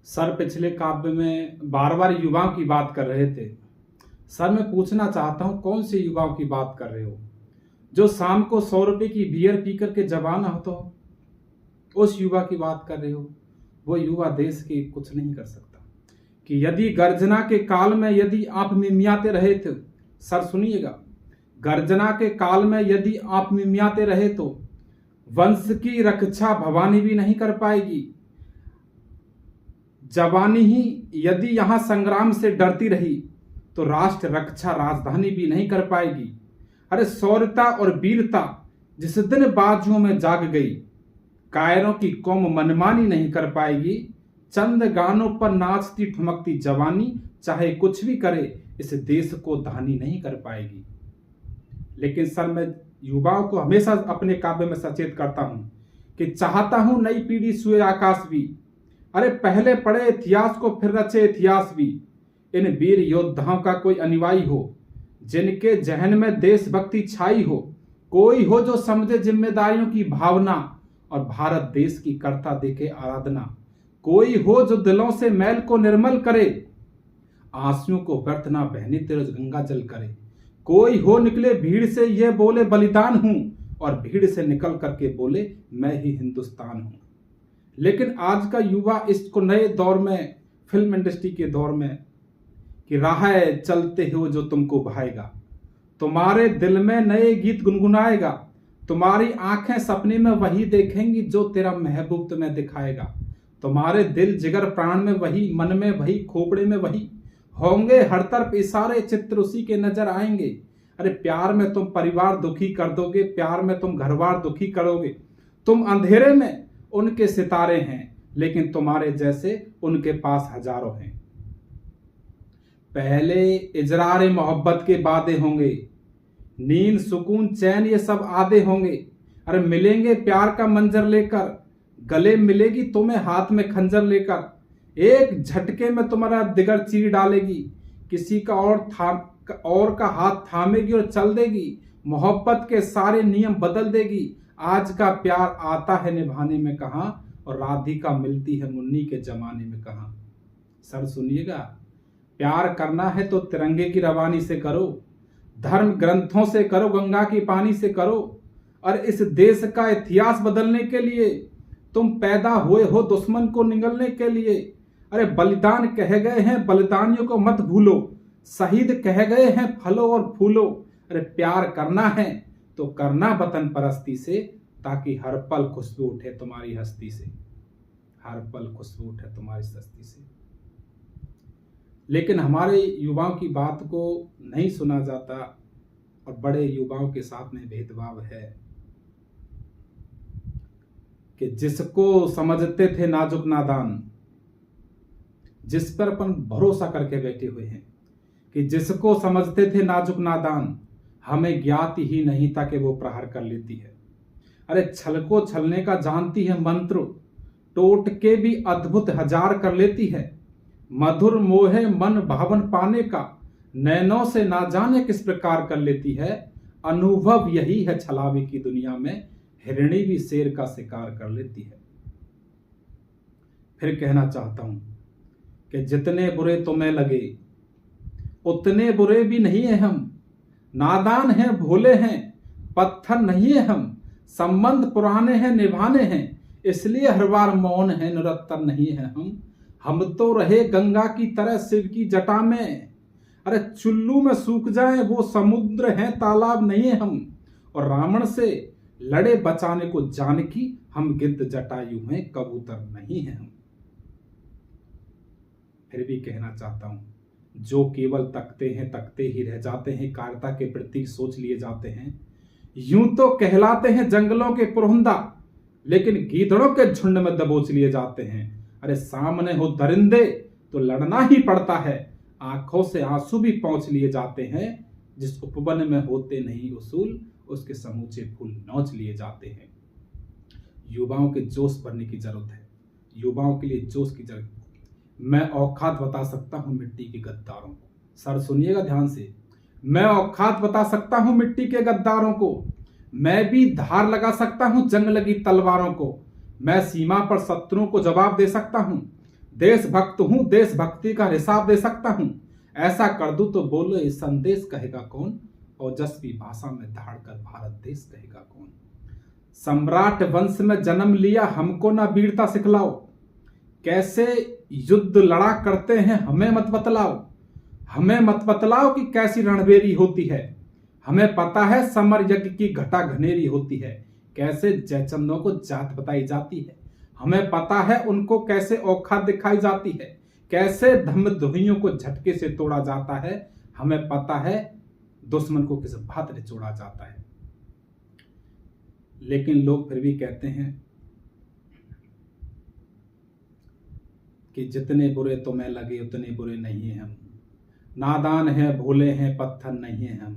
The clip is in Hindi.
सर पिछले काव्य में बार बार युवाओं की बात कर रहे थे। सर मैं पूछना चाहता हूं कौन से युवाओं की बात कर रहे हो जो शाम को 100 रुपए की बियर पी करके जवान होते हो? उस युवा की बात कर रहे हो? वो युवा देश के कुछ नहीं कर सकता। कि यदि गर्जना के काल में यदि आप मिमियाते रहे थे, सर सुनिएगा, गर्जना के काल में यदि आप मिमियाते रहे तो वंश की रक्षा भवानी भी नहीं कर पाएगी। जवानी ही यदि यहां संग्राम से डरती रही तो राष्ट्र रक्षा राजधानी भी नहीं कर पाएगी। अरे शौर्यता और वीरता जिस दिन बाजुओं में जाग गई, कायरों की कौम मनमानी नहीं कर पाएगी। चंद गानों पर नाचती ठुमकती जवानी चाहे कुछ भी करे इस देश को धानी नहीं कर पाएगी। लेकिन सर मैं युवाओं को हमेशा अपने काव्य में सचेत करता हूं कि चाहता हूं नई पीढ़ी सोए आकाश भी। अरे पहले पढ़े इतिहास को फिर रचे इतिहास भी। इन वीर योद्धाओं का कोई अनुयायी हो जिनके जहन में देशभक्ति छाई हो, कोई हो जो समझे जिम्मेदारियों की भावना और भारत देश की करता देखे आराधना, कोई हो जो दिलों से मैल को निर्मल करे, आंसुओं को व्यर्थ ना बहने तेज गंगा जल करे, कोई हो निकले भीड़ से ये बोले बलिदान हूं और भीड़ से निकल करके बोले मैं ही हिंदुस्तान हूं। लेकिन आज का युवा इसको नए दौर में, फिल्म इंडस्ट्री के दौर में, कि राह चलते हो जो तुमको भाएगा, तुम्हारे दिल में नए गीत गुनगुनाएगा, तुम्हारी आंखें सपने में वही देखेंगी जो तेरा महबूब तुम्हें दिखाएगा, तुम्हारे दिल जिगर प्राण में वही, मन में वही, खोपड़े में वही, होंगे हर तरफ इशारे चित्र उसी के नजर आएंगे। अरे प्यार में तुम परिवार दुखी कर दोगे, प्यार में तुम घरबार दुखी करोगे, तुम अंधेरे में उनके सितारे हैं लेकिन तुम्हारे जैसे उनके पास हजारों हैं। पहले इजरार मोहब्बत के वादे होंगे, नींद सुकून चैन ये सब आदे होंगे। अरे मिलेंगे प्यार का मंजर लेकर, गले मिलेगी तुम्हें हाथ में खंजर लेकर, एक झटके में तुम्हारा दिगर चीर डालेगी, किसी का और का हाथ थामेगी और चल देगी, मोहब्बत के सारे नियम बदल देगी। आज का प्यार आता है निभाने में कहां और राधिका मिलती है मुन्नी के जमाने में कहां। सर सुनिएगा, प्यार करना है तो तिरंगे की रवानी से करो, धर्म ग्रंथों से करो, गंगा की पानी से करो। और इस देश का इतिहास बदलने के लिए तुम पैदा हुए हो दुश्मन को निगलने के लिए। अरे बलिदान कहे गए हैं, बलिदानियों को मत भूलो, शहीद कहे गए हैं फलो और फूलो। अरे प्यार करना है तो करना वतन परस्ती से, ताकि हर पल खुशबू उठे तुम्हारी हस्ती से, हर पल खुशबू उठे तुम्हारी हस्ती से। लेकिन हमारे युवाओं की बात को नहीं सुना जाता और बड़े युवाओं के साथ में भेदभाव है कि जिसको समझते थे नाजुक नादान, जिस पर अपन भरोसा करके बैठे हुए हैं, कि जिसको समझते थे नाजुक नादान, हमें ज्ञात ही नहीं था कि वो प्रहार कर लेती है। अरे छल को छलने का जानती है मंत्र, टोट के भी अद्भुत हजार कर लेती है, मधुर मोहे मन भावन पाने का, नैनों से ना जाने किस प्रकार कर लेती है। अनुभव यही है छलावे की दुनिया में, हिरणी भी शेर का शिकार कर लेती है। फिर कहना चाहता हूं कि जितने बुरे तुम्हें लगे उतने बुरे भी नहीं है हम, नादान हैं भोले हैं पत्थर नहीं है हम, संबंध पुराने हैं निभाने हैं इसलिए हर बार मौन है निरत्तर नहीं है हम तो रहे गंगा की तरह शिव की जटा में, अरे चुल्लू में सूख जाए वो समुद्र हैं तालाब नहीं है हम, और रावण से लड़े बचाने को जानकी हम गिद्ध जटायु हैं कबूतर नहीं है हम। फिर भी कहना चाहता हूं, जो केवल तकते ही रह जाते हैं, कायरता के प्रति सोच लिए जाते हैं, यूं तो कहलाते हैं जंगलों के पुरंदा लेकिन गीदड़ों के झुंड में दबोच लिए जाते हैं। अरे सामने हो दरिंदे तो लड़ना ही पड़ता है, आंखों से आंसू भी पहुंच लिए जाते हैं, जिस उपवन में होते नहीं उसूल उसके समूचे फूल नोच लिए जाते हैं। युवाओं के जोश भरने की जरूरत है, युवाओं के लिए जोश की जरूरत। मैं औकात बता सकता हूं मिट्टी के गद्दारों को, सर सुनिएगा ध्यान से, मैं औकात बता सकता हूं मिट्टी के गद्दारों को, मैं भी धार लगा सकता हूं जंग लगी तलवारों को, मैं सीमा पर शत्रुओं को जवाब दे सकता हूं, देशभक्त हूं, देशभक्ति का हिसाब दे सकता हूं। ऐसा कर दूं तो बोलो ये संदेश कहेगा कौन, ओजस्वी भाषा में दहाड़कर भारत देश कहेगा कौन। सम्राट वंश में जन्म लिया, हमको ना वीरता सिखलाओ। कैसे युद्ध लड़ा करते हैं हमें मत बतलाओ। हमें मत बतलाओ कि कैसी रणबेरी होती है। हमें पता है समर यज्ञ की घटा घनेरी होती है। कैसे जयचंदों को जात बताई जाती है। हमें पता है उनको कैसे औकात दिखाई जाती है। कैसे धम्मद्रोहियों को झटके से तोड़ा जाता है। हमें पता है दुश्मन को किस बात निचोड़ा जाता है। लेकिन लोग फिर भी कहते हैं कि जितने बुरे तुम्हें लगे उतने बुरे नहीं हैं हम। नादान हैं, भोले हैं, पत्थर नहीं हैं हम।